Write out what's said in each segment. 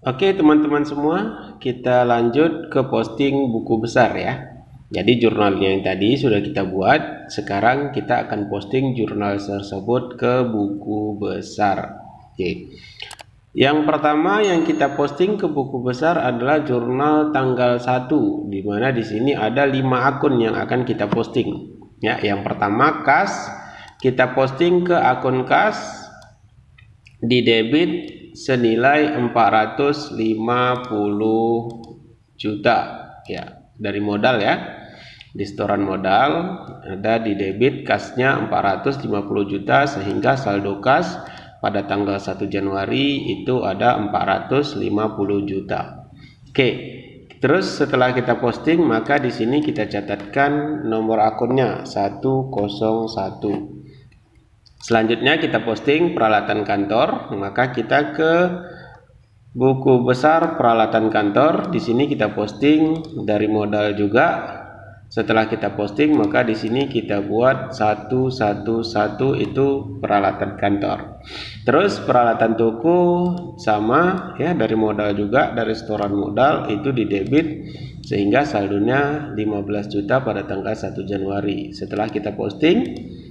Oke teman-teman semua, kita lanjut ke posting buku besar ya. Jadi jurnalnya yang tadi sudah kita buat, sekarang kita akan posting jurnal tersebut ke buku besar. Oke. Yang pertama yang kita posting ke buku besar adalah jurnal tanggal 1, di mana di sini ada 5 akun yang akan kita posting. Ya, yang pertama kas, kita posting ke akun kas di debit senilai 450 juta ya, dari modal ya. Di setoran modal ada di debit kasnya 450 juta, sehingga saldo kas pada tanggal 1 Januari itu ada 450 juta. Oke, terus setelah kita posting maka di sini kita catatkan nomor akunnya 101. Selanjutnya kita posting peralatan kantor, maka kita ke buku besar peralatan kantor. Di sini kita posting dari modal juga. Setelah kita posting maka di sini kita buat 111 itu peralatan kantor. Terus peralatan toko sama ya, dari modal juga, dari setoran modal itu di debit, sehingga saldonya 15 juta pada tanggal 1 Januari. Setelah kita posting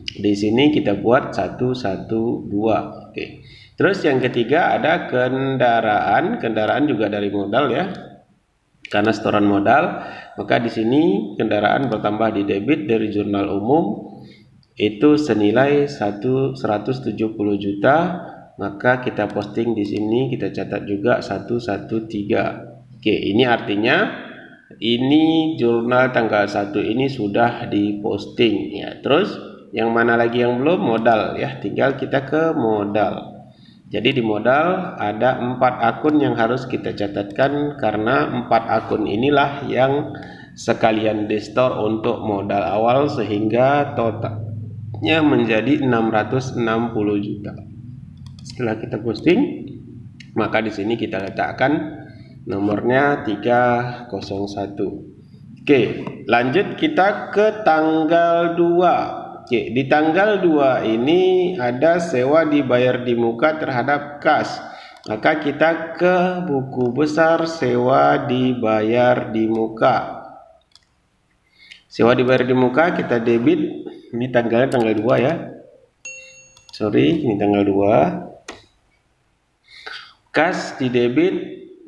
di sini kita buat 112. Oke. Terus yang ketiga ada kendaraan juga dari modal ya. Karena setoran modal, maka di sini kendaraan bertambah di debit dari jurnal umum itu senilai 170 juta, maka kita posting di sini, kita catat juga 113. Oke, ini artinya ini jurnal tanggal 1 ini sudah diposting ya. Terus yang mana lagi yang belum? Modal ya, tinggal kita ke modal. Jadi di modal ada 4 akun yang harus kita catatkan, karena 4 akun inilah yang sekalian di store untuk modal awal, sehingga totalnya menjadi 660 juta. Setelah kita posting, maka di sini kita letakkan nomornya 301. Oke, lanjut kita ke tanggal 2. Oke, di tanggal 2 ini ada sewa dibayar di muka terhadap kas. Maka kita ke buku besar sewa dibayar di muka. Sewa dibayar di muka kita debit, ini tanggalnya tanggal 2 ya. Sorry, ini tanggal 2. Kas di debit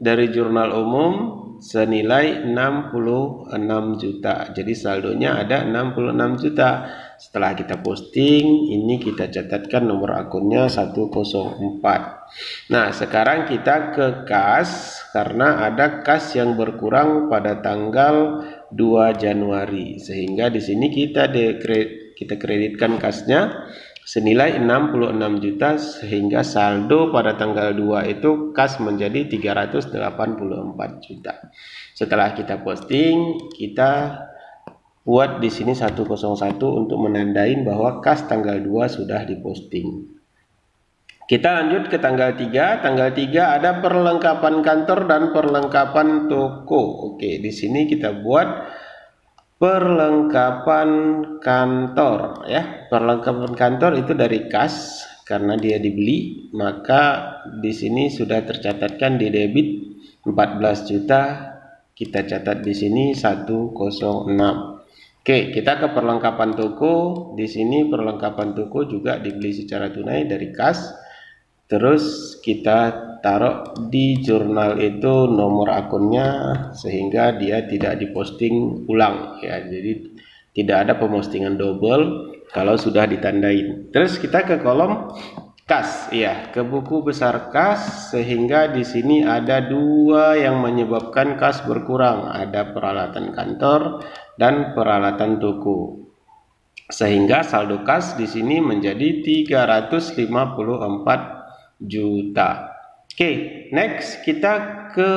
dari jurnal umum senilai 66 juta. Jadi saldonya ada 66 juta. Setelah kita posting, ini kita catatkan nomor akunnya 104. Nah, sekarang kita ke kas, karena ada kas yang berkurang pada tanggal 2 Januari. Sehingga di sini kita kreditkan kasnya senilai 66 juta, sehingga saldo pada tanggal 2 itu kas menjadi 384 juta. Setelah kita posting, kita buat di sini 101 untuk menandain bahwa kas tanggal 2 sudah diposting. Kita lanjut ke tanggal 3. Tanggal 3 ada perlengkapan kantor dan perlengkapan toko. Oke, di sini kita buat perlengkapan kantor ya. Perlengkapan kantor itu dari kas, karena dia dibeli, maka di sini sudah tercatatkan di debit 14 juta. Kita catat di sini 106. Oke, kita ke perlengkapan toko. Di sini perlengkapan toko juga dibeli secara tunai dari kas. Terus kita taruh di jurnal itu nomor akunnya, sehingga dia tidak diposting ulang ya. Jadi tidak ada pepostingan double kalau sudah ditandain. Terus kita ke kolom kas ya, ke buku besar kas, sehingga di sini ada 2 yang menyebabkan kas berkurang, ada peralatan kantor dan peralatan toko, sehingga saldo kas di sini menjadi 354 juta. Oke, next kita ke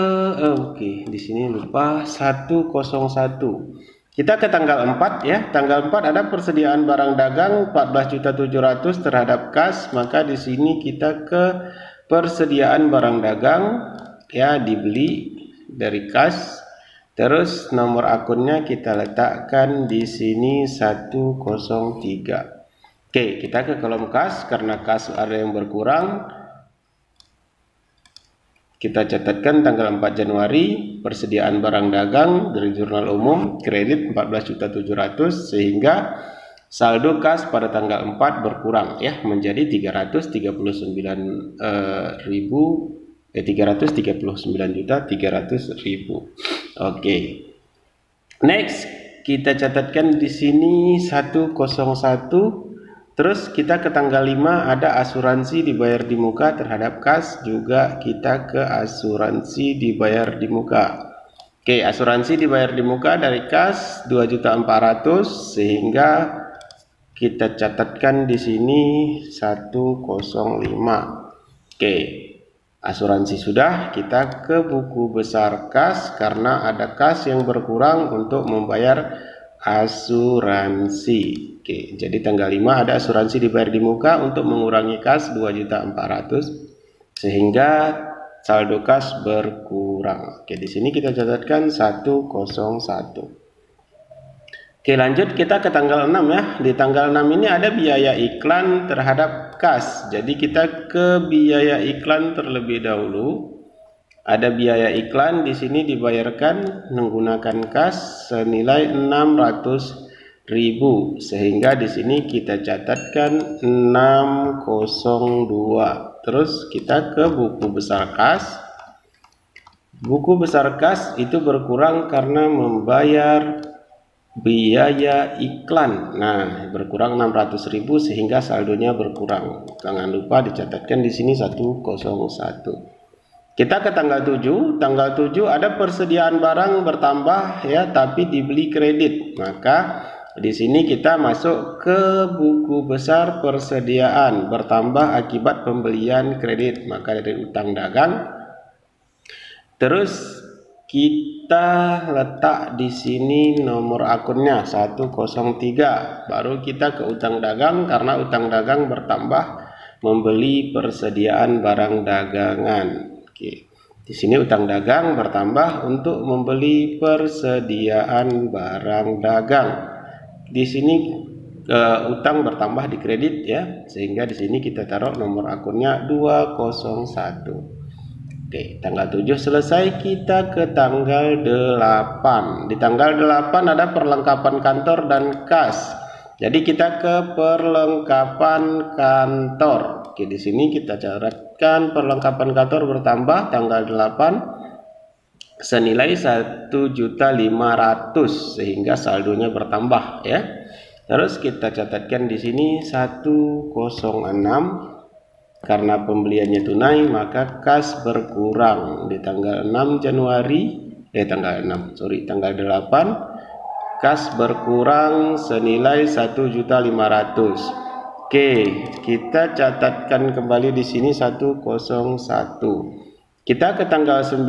di sini lupa 101. Kita ke tanggal 4 ya. Tanggal 4 ada persediaan barang dagang 14.700.000 terhadap kas, maka di sini kita ke persediaan barang dagang ya, dibeli dari kas. Terus nomor akunnya kita letakkan di sini 103. Oke, kita ke kolom kas, karena kas ada yang berkurang. Kita catatkan tanggal 4 Januari persediaan barang dagang dari jurnal umum kredit 14.700.000 sehingga saldo kas pada tanggal 4 berkurang ya menjadi 339.300.000. Oke. Next, kita catatkan di sini 101. Terus kita ke tanggal 5 ada asuransi dibayar di muka terhadap kas, juga kita ke asuransi dibayar di muka. Oke, asuransi dibayar di muka dari kas 2.400.000 sehingga kita catatkan di sini 105. Oke, asuransi sudah, kita ke buku besar kas karena ada kas yang berkurang untuk membayar asuransi. Oke, jadi tanggal 5 ada asuransi dibayar di muka untuk mengurangi kas 2.400.000 sehingga saldo kas berkurang. Oke, di sini kita catatkan 101. Oke, lanjut kita ke tanggal 6 ya. Di tanggal 6 ini ada biaya iklan terhadap kas. Jadi kita ke biaya iklan terlebih dahulu. Ada biaya iklan di sini dibayarkan menggunakan kas senilai 600.000 sehingga di sini kita catatkan 602. Terus kita ke buku besar kas. Buku besar kas itu berkurang karena membayar biaya iklan. Nah, berkurang 600.000 sehingga saldonya berkurang. Jangan lupa dicatatkan di sini 101. Kita ke tanggal 7. Tanggal 7 ada persediaan barang bertambah ya, tapi dibeli kredit. Maka di sini kita masuk ke buku besar persediaan bertambah akibat pembelian kredit. Maka dari utang dagang. Terus kita letak di sini nomor akunnya 103. Baru kita ke utang dagang karena utang dagang bertambah membeli persediaan barang dagangan. Oke. Di sini utang dagang bertambah untuk membeli persediaan barang dagang. Di sini utang bertambah di kredit ya, sehingga di sini kita taruh nomor akunnya 201. Oke, tanggal 7 selesai, kita ke tanggal 8. Di tanggal 8 ada perlengkapan kantor dan kas. Jadi kita ke perlengkapan kantor. Oke, di sini kita catatkan perlengkapan kantor bertambah tanggal 8 senilai 1.500.000 sehingga saldonya bertambah ya. Terus kita catatkan di sini 106. Karena pembeliannya tunai maka kas berkurang di tanggal 6 Januari tanggal 8 kas berkurang senilai 1.500.000. Oke, kita catatkan kembali di sini 101. Kita ke tanggal 9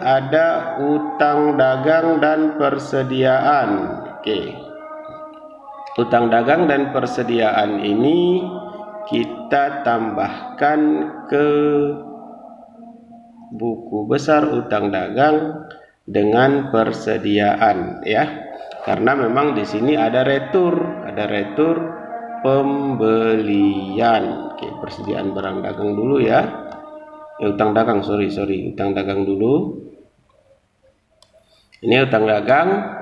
ada utang dagang dan persediaan. Oke. Utang dagang dan persediaan ini kita tambahkan ke buku besar utang dagang dengan persediaan ya. Karena memang di sini ada retur pembelian. Oke, persediaan barang dagang dulu ya. Utang dagang, utang dagang dulu. Ini utang dagang.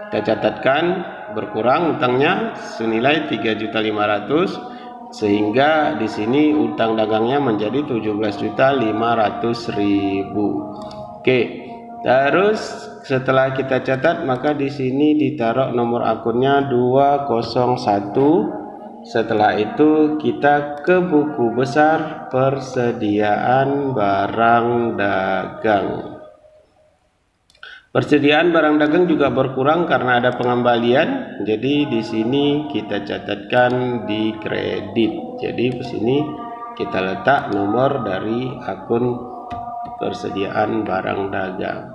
Kita catatkan berkurang utangnya senilai 3.500.000 sehingga di sini utang dagangnya menjadi 17.500.000. Oke. Terus setelah kita catat maka di sini ditaruh nomor akunnya 201. Setelah itu kita ke buku besar persediaan barang dagang. Persediaan barang dagang juga berkurang karena ada pengembalian. Jadi di sini kita catatkan di kredit. Jadi di sini kita letak nomor dari akun persediaan barang dagang.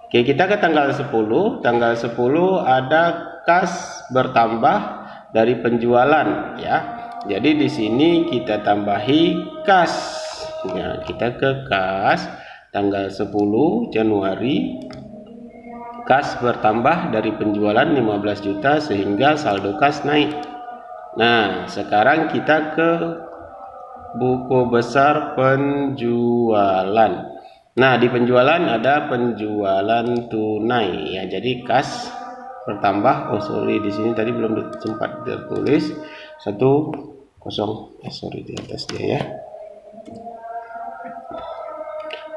Oke, kita ke tanggal 10. Tanggal 10 ada kas bertambah dari penjualan ya. Jadi di sini kita tambahi kas. Ya, kita ke kas tanggal 10 Januari. Kas bertambah dari penjualan 15 juta sehingga saldo kas naik. Nah, sekarang kita ke buku besar penjualan. Nah, di penjualan ada penjualan tunai ya. Jadi kas bertambah. Oh sorry, di sini tadi belum sempat tertulis 10. Sorry, di atas dia ya.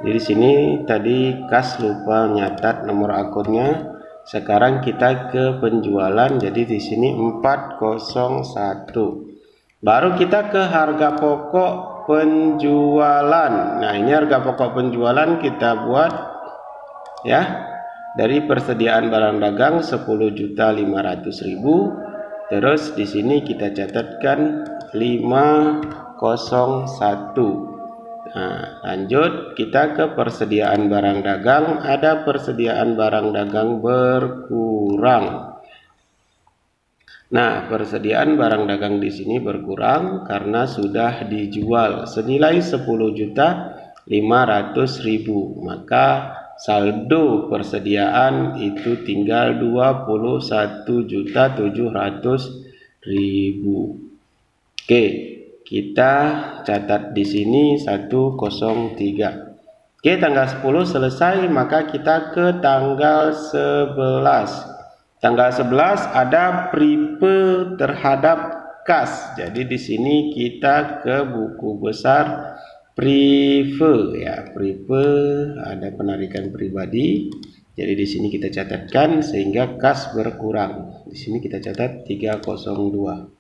Jadi di sini tadi kas lupa nyatat nomor akunnya. Sekarang kita ke penjualan. Jadi di sini 401. Baru kita ke harga pokok penjualan. Nah, ini harga pokok penjualan kita buat ya. Dari persediaan barang dagang 10.500.000. Terus di sini kita catatkan 501. Nah, lanjut kita ke persediaan barang dagang. Ada persediaan barang dagang berkurang. Nah, persediaan barang dagang di sini berkurang karena sudah dijual senilai 10.500.000. Maka saldo persediaan itu tinggal 21.700.000. Oke, kita catat di sini 103. Oke, tanggal 10 selesai, maka kita ke tanggal 11. Tanggal 11 ada prepe terhadap kas. Jadi di sini kita ke buku besar prepe ya. Prepe ada penarikan pribadi. Jadi di sini kita catatkan sehingga kas berkurang. Di sini kita catat 302.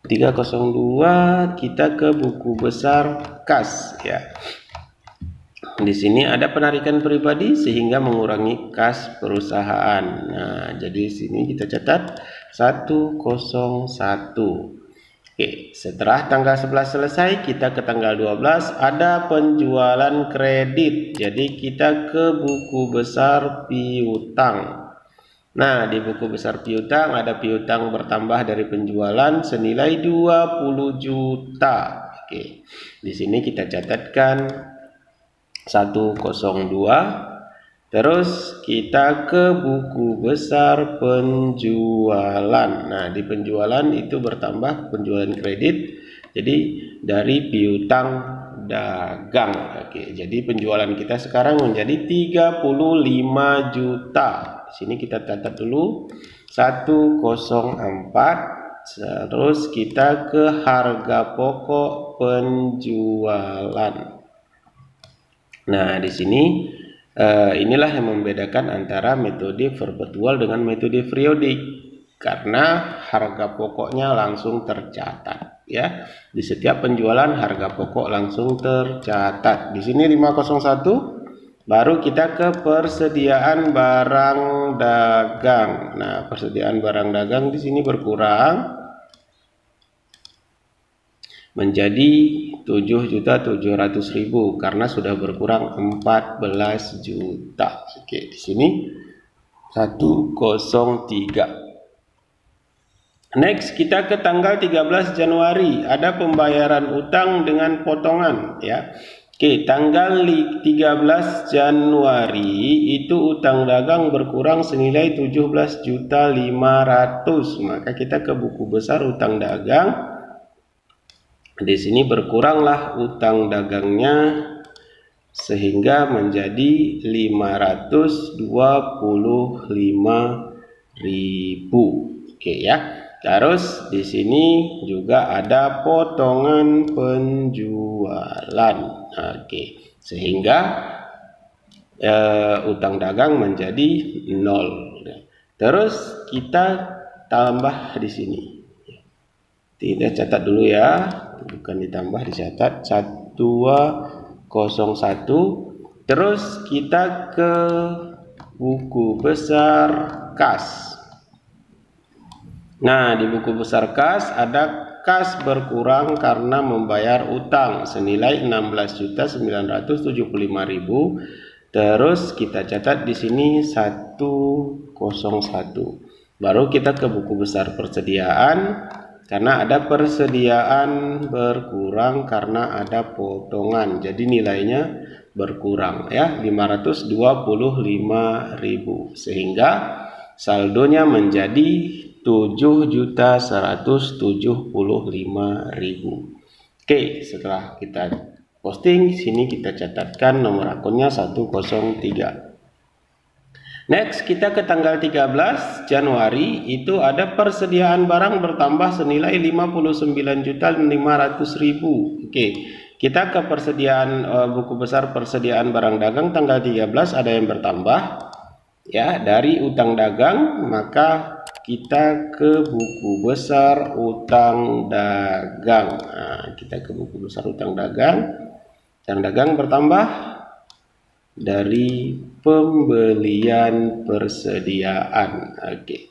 302 kita ke buku besar kas ya. Di sini ada penarikan pribadi sehingga mengurangi kas perusahaan. Nah, jadi sini kita catat 101. Oke, setelah tanggal 11 selesai, kita ke tanggal 12 ada penjualan kredit. Jadi kita ke buku besar piutang. Nah, di buku besar piutang ada piutang bertambah dari penjualan senilai 20 juta. Oke. Di sini kita catatkan 102. Terus kita ke buku besar penjualan. Nah, di penjualan itu bertambah penjualan kredit. Jadi dari piutang dagang. Oke, jadi penjualan kita sekarang menjadi 35 juta. Di sini kita catat dulu 104. Terus kita ke harga pokok penjualan. Nah, di sini inilah yang membedakan antara metode perpetual dengan metode periodik, karena harga pokoknya langsung tercatat ya. Di setiap penjualan harga pokok langsung tercatat. Di sini 501. Baru kita ke persediaan barang dagang. Nah, persediaan barang dagang di sini berkurang menjadi 7.700.000 karena sudah berkurang 14 juta. Oke, di sini 103. Next, kita ke tanggal 13 Januari. Ada pembayaran utang dengan potongan ya. Oke, tanggal 13 Januari itu utang dagang berkurang senilai 17.500.000. Maka kita ke buku besar utang dagang. Di sini berkuranglah utang dagangnya sehingga menjadi 525.000. Oke ya. Terus di sini juga ada potongan penjualan. Oke, sehingga utang dagang menjadi 0. Terus kita tambah di sini. Tidak catat dulu ya. Bukan ditambah, dicatat 201. Terus kita ke buku besar kas. Nah, di buku besar kas ada kas berkurang karena membayar utang senilai 16.975.000. Terus kita catat di sini 101. Baru kita ke buku besar persediaan. Karena ada persediaan berkurang karena ada potongan, jadi nilainya berkurang ya, 525.000 sehingga saldonya menjadi 7.175.000. Oke, setelah kita posting, sini kita catatkan nomor akunnya 103. Next, kita ke tanggal 13 Januari, itu ada persediaan barang bertambah senilai 59.500.000. Oke, kita ke persediaan buku besar persediaan barang dagang tanggal 13 ada yang bertambah. Ya, dari utang dagang, maka kita ke buku besar utang dagang. Nah, kita ke buku besar utang dagang. Utang dagang bertambah dari pembelian persediaan. Oke.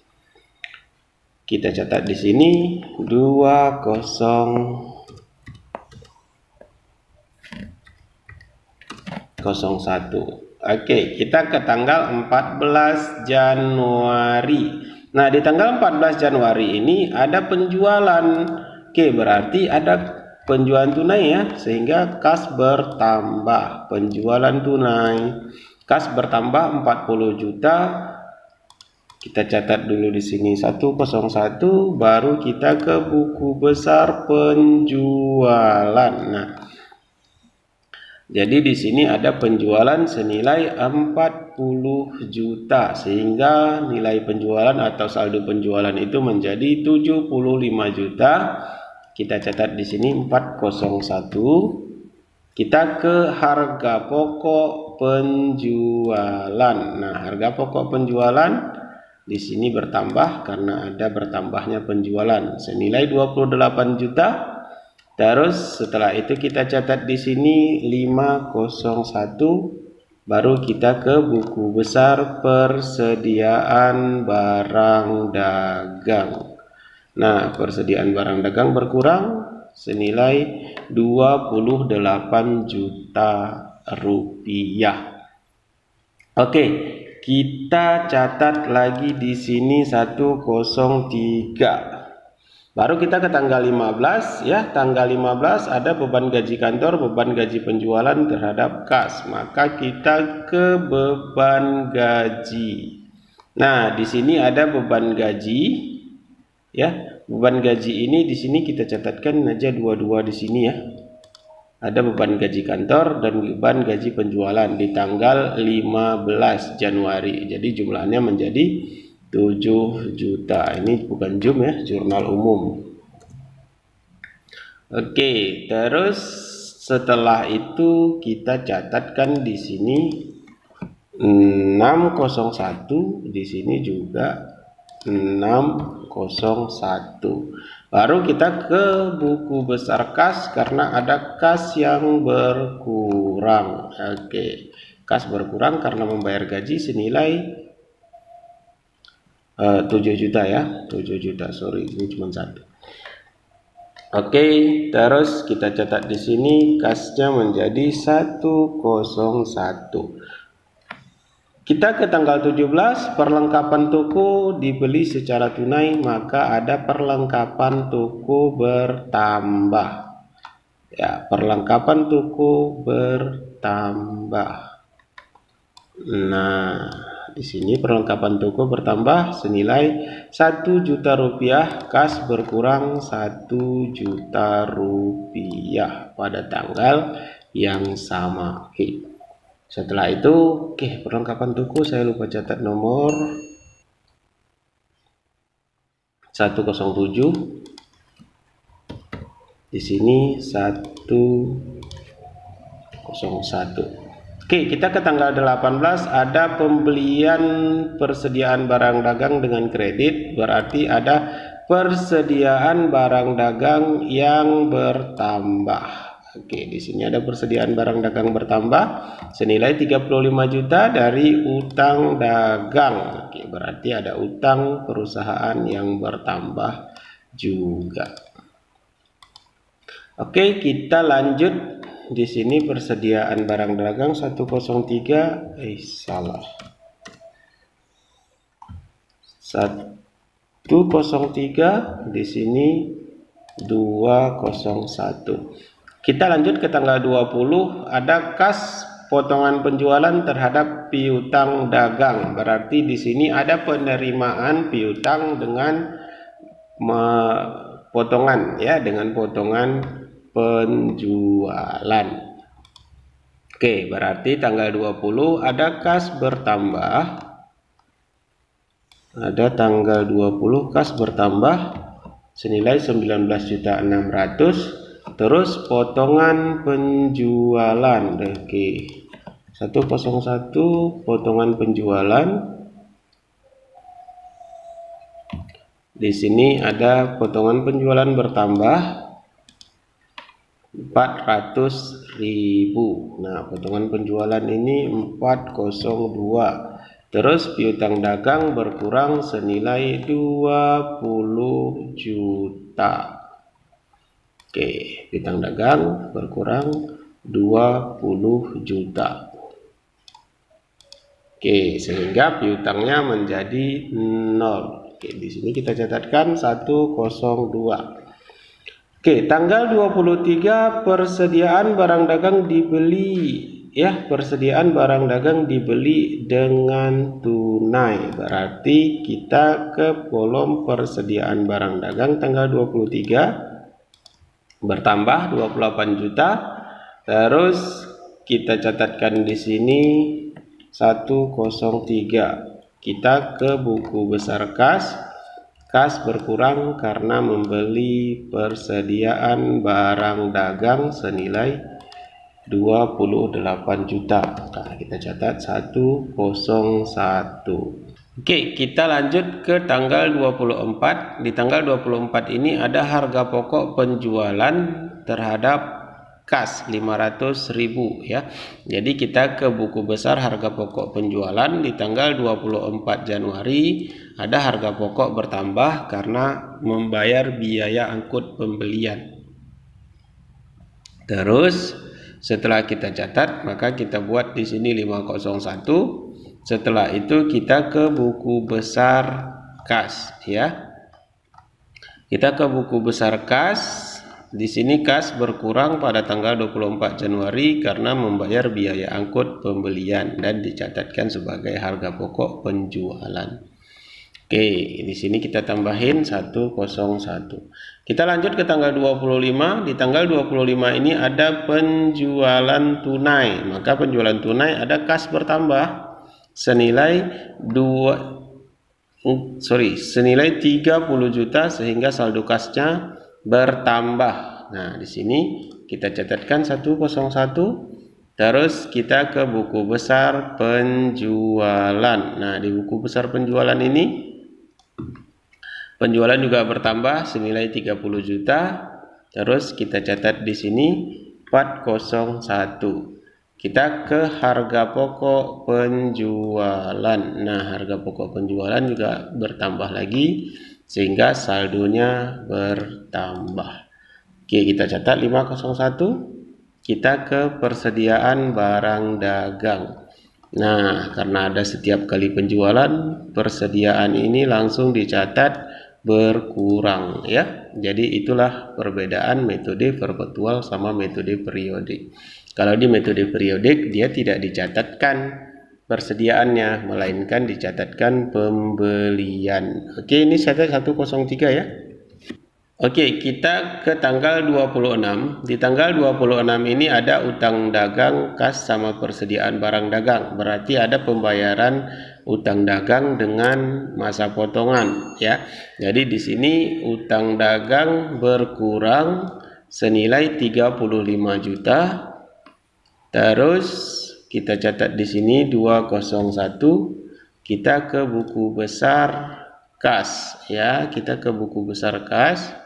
Kita catat di sini 2001. Oke, kita ke tanggal 14 Januari. Nah, di tanggal 14 Januari ini ada penjualan. Oke, berarti ada penjualan tunai ya, sehingga kas bertambah. Penjualan tunai. Kas bertambah 40 juta. Kita catat dulu di sini 101, baru kita ke buku besar penjualan. Nah, jadi di sini ada penjualan senilai 40 juta sehingga nilai penjualan atau saldo penjualan itu menjadi 75 juta. Kita catat di sini 401. Kita ke harga pokok penjualan. Nah, harga pokok penjualan di sini bertambah karena ada bertambahnya penjualan senilai 28 juta. Terus setelah itu kita catat di sini 501, baru kita ke buku besar persediaan barang dagang. Nah, persediaan barang dagang berkurang senilai 28 juta rupiah. Oke, kita catat lagi di sini 103. Baru kita ke tanggal 15 ya, tanggal 15 ada beban gaji kantor, beban gaji penjualan terhadap kas. Maka kita ke beban gaji. Nah, di sini ada beban gaji ya. Beban gaji ini di sini kita catatkan aja dua-dua di sini ya. Ada beban gaji kantor dan beban gaji penjualan di tanggal 15 Januari. Jadi jumlahnya menjadi 7 juta. Ini bukan jum ya, jurnal umum. Oke, terus setelah itu kita catatkan di sini 601, di sini juga 601. Baru kita ke buku besar kas karena ada kas yang berkurang. Oke, kas berkurang karena membayar gaji senilai 7 juta ya, 7 juta, sorry ini cuma satu. Oke, terus kita catat di sini kasnya menjadi 101. Kita ke tanggal 17, perlengkapan toko dibeli secara tunai, maka ada perlengkapan toko bertambah. Ya, perlengkapan toko bertambah. Nah, di sini perlengkapan toko bertambah senilai 1 juta rupiah, kas berkurang 1 juta rupiah pada tanggal yang sama. Oke. Setelah itu, perlengkapan toko saya lupa catat nomor 107. Di sini 101. Oke, kita ke tanggal 18 ada pembelian persediaan barang dagang dengan kredit, berarti ada persediaan barang dagang yang bertambah. Oke, di sini ada persediaan barang dagang bertambah senilai 35 juta dari utang dagang. Oke, berarti ada utang perusahaan yang bertambah juga. Oke, kita lanjut. Di sini persediaan barang dagang 103, salah. 103, di sini 201. Kita lanjut ke tanggal 20, ada kas potongan penjualan terhadap piutang dagang. Berarti di sini ada penerimaan piutang dengan potongan ya, dengan potongan penjualan. Oke, berarti tanggal 20 ada kas bertambah. Ada tanggal 20 kas bertambah senilai 19.600.000. Terus potongan penjualan. Oke. 101 potongan penjualan. Di sini ada potongan penjualan bertambah 400.000. Nah, potongan penjualan ini 402. Terus piutang dagang berkurang senilai 20 juta. Oke, piutang dagang berkurang 20 juta. Oke, sehingga piutangnya menjadi 0. Oke, di sini kita catatkan 102. Oke, tanggal 23 persediaan barang dagang dibeli, ya, persediaan barang dagang dibeli dengan tunai. Berarti kita ke kolom persediaan barang dagang tanggal 23 bertambah 28 juta. Terus kita catatkan di sini 103. Kita ke buku besar kas. Kas berkurang karena membeli persediaan barang dagang senilai 28 juta. Nah, kita catat 101. Oke, kita lanjut ke tanggal 24. Di tanggal 24 ini ada harga pokok penjualan terhadap kas 500.000, ya. Jadi kita ke buku besar harga pokok penjualan di tanggal 24 Januari ada harga pokok bertambah karena membayar biaya angkut pembelian. Terus setelah kita catat, maka kita buat di sini 501. Setelah itu kita ke buku besar kas, ya. Kita ke buku besar kas. Di sini kas berkurang pada tanggal 24 Januari karena membayar biaya angkut pembelian dan dicatatkan sebagai harga pokok penjualan. Oke, di sini kita tambahin 101. Kita lanjut ke tanggal 25. Di tanggal 25 ini ada penjualan tunai. Maka penjualan tunai ada kas bertambah senilai 30 juta sehingga saldo kasnya bertambah. Nah, di sini kita catatkan 101. Terus kita ke buku besar penjualan. Nah, di buku besar penjualan ini penjualan juga bertambah senilai 30 juta. Terus kita catat di sini 401. Kita ke harga pokok penjualan. Nah, harga pokok penjualan juga bertambah lagi sehingga saldonya bertambah. Oke, kita catat 501. Kita ke persediaan barang dagang. Nah, karena ada setiap kali penjualan, persediaan ini langsung dicatat berkurang, ya. Jadi itulah perbedaan metode perpetual sama metode periodik. Kalau di metode periodik dia tidak dicatatkan persediaannya, melainkan dicatatkan pembelian. Oke, ini catat 103, ya. Oke, kita ke tanggal 26. Di tanggal 26 ini ada utang dagang kas sama persediaan barang dagang. Berarti ada pembayaran utang dagang dengan masa potongan, ya. Jadi di sini utang dagang berkurang senilai 35 juta. Terus kita catat di sini 201. Kita ke buku besar kas, ya. Kita ke buku besar kas.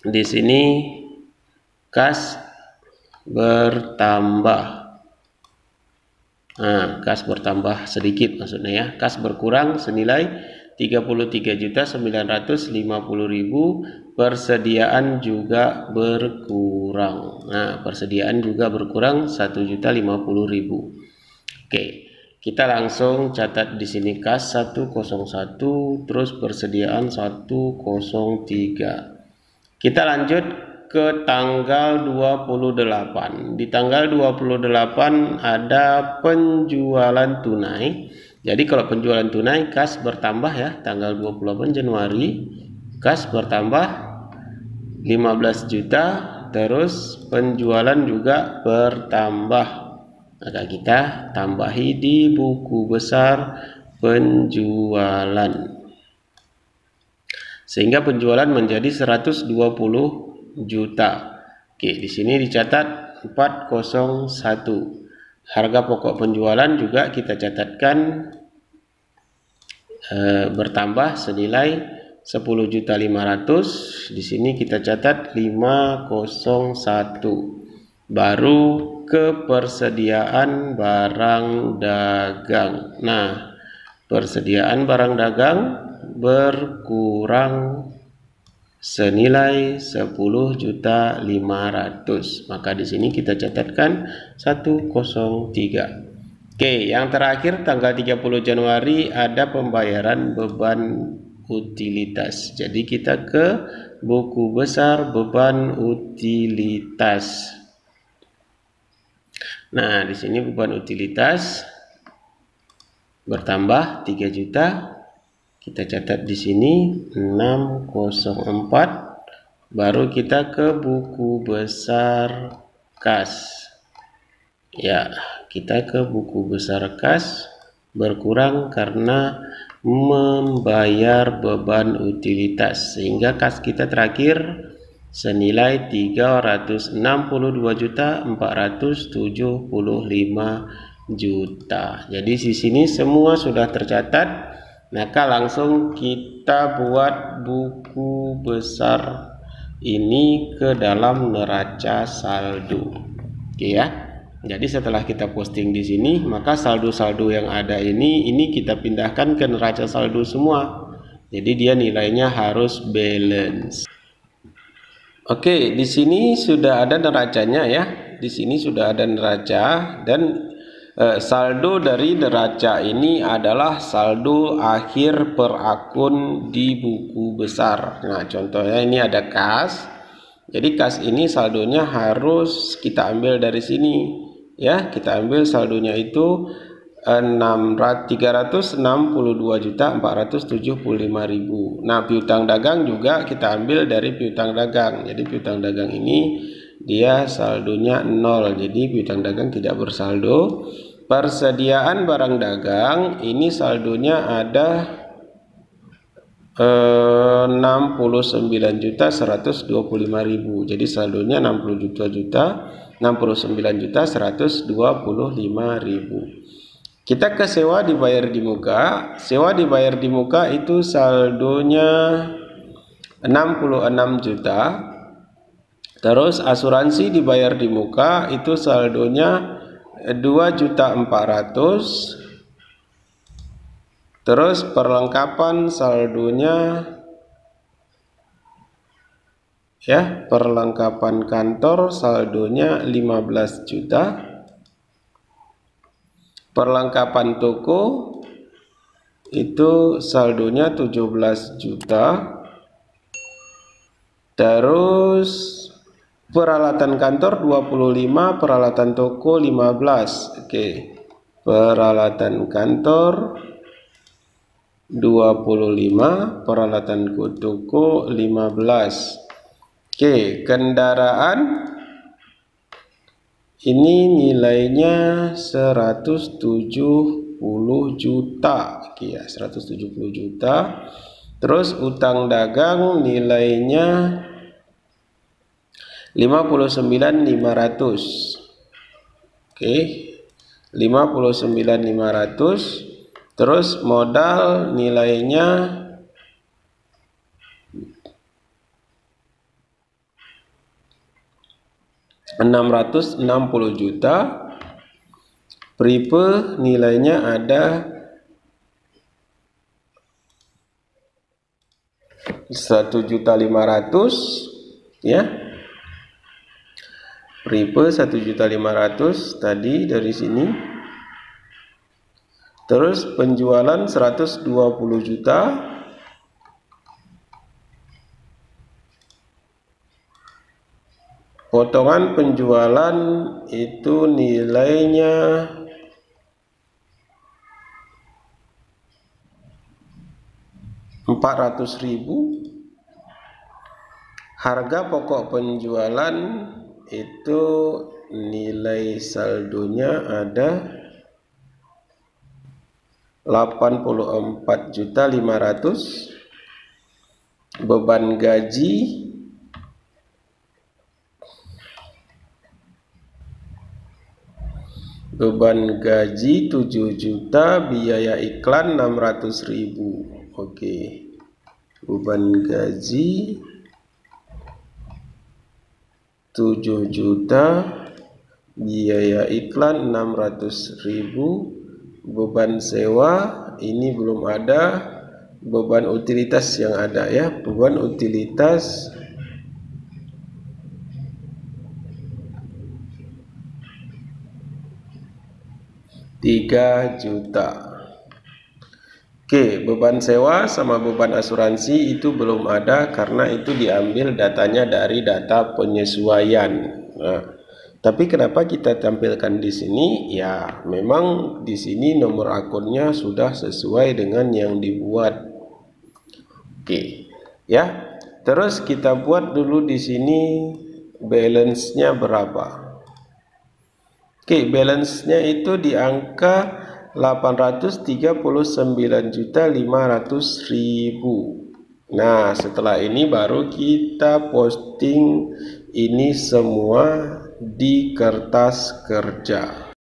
Di sini kas bertambah. Nah, kas bertambah sedikit maksudnya, ya. Kas berkurang senilai 33.950.000. Persediaan juga berkurang. Nah, persediaan juga berkurang 1.050.000. Oke, kita langsung catat di sini kas 101, terus persediaan 103. Kita lanjut ke tanggal 28. Di tanggal 28 ada penjualan tunai. Jadi kalau penjualan tunai kas bertambah, ya. Tanggal 28 Januari kas bertambah 15 juta, terus penjualan juga bertambah. Maka kita tambahi di buku besar penjualan. Sehingga penjualan menjadi 120 juta. Oke, di sini dicatat 401. Harga pokok penjualan juga kita catatkan bertambah senilai 10.500.000. Di sini kita catat 501. Baru kepersediaan barang dagang. Nah, persediaan barang dagang berkurang senilai 10.500.000. Maka di sini kita catatkan 103. Oke, yang terakhir tanggal 30 Januari ada pembayaran beban utilitas. Jadi kita ke buku besar beban utilitas. Nah, di sini beban utilitas bertambah 3 juta. Kita catat di sini 604. Baru kita ke buku besar kas. Ya, kita ke buku besar kas berkurang karena membayar beban utilitas, sehingga kas kita terakhir senilai 362.475 juta. Jadi di sini semua sudah tercatat. Maka langsung kita buat buku besar ini ke dalam neraca saldo. Oke ya. Jadi setelah kita posting di sini, maka saldo-saldo yang ada ini kita pindahkan ke neraca saldo semua. Jadi dia nilainya harus balance. Oke, di sini sudah ada neracanya ya. Di sini sudah ada neraca, dan saldo dari neraca ini adalah saldo akhir per akun di buku besar. Nah, contohnya ini ada kas. Jadi kas ini saldonya harus kita ambil dari sini. Ya, kita ambil saldonya itu 362.475.000. Nah, piutang dagang juga kita ambil dari piutang dagang. Jadi piutang dagang ini dia saldonya 0. Jadi piutang dagang tidak bersaldo. Persediaan barang dagang ini saldonya ada 69.125.000. Jadi saldonya 69.125.000. Kita ke sewa dibayar di muka. Sewa dibayar di muka itu saldonya 66 juta. Terus asuransi dibayar di muka itu saldonya 2.400.000. Terus perlengkapan saldonya ya, perlengkapan kantor saldonya 15 juta. Perlengkapan toko itu saldonya 17 juta. Terus peralatan kantor 25, peralatan toko 15. Oke. Peralatan kantor 25, peralatan toko 15. Oke, kendaraan ini nilainya 170 juta. Oke ya, 170 juta. Terus utang dagang nilainya 59.500. Oke, 59.500. Terus modal nilainya 660 juta. Prepe nilainya ada 1.500.000 ya. Prepe 1.500.000 tadi dari sini. Terus penjualan 120 juta. Potongan penjualan itu nilainya 400.000. Harga pokok penjualan itu nilai saldonya ada 84.500.000. Beban gaji Beban gaji 7 juta, biaya iklan 600.000. Oke. Beban gaji 7 juta, biaya iklan 600.000. Beban sewa ini belum ada. Beban utilitas yang ada ya. Beban utilitas 3 juta. Oke, beban sewa sama beban asuransi itu belum ada karena itu diambil datanya dari data penyesuaian. Nah, tapi kenapa kita tampilkan di sini? Ya, memang di sini nomor akunnya sudah sesuai dengan yang dibuat. Oke, ya. Terus kita buat dulu di sini balance-nya berapa. Oke, balance-nya itu di angka 839.500.000. Nah, setelah ini baru kita posting ini semua di kertas kerja.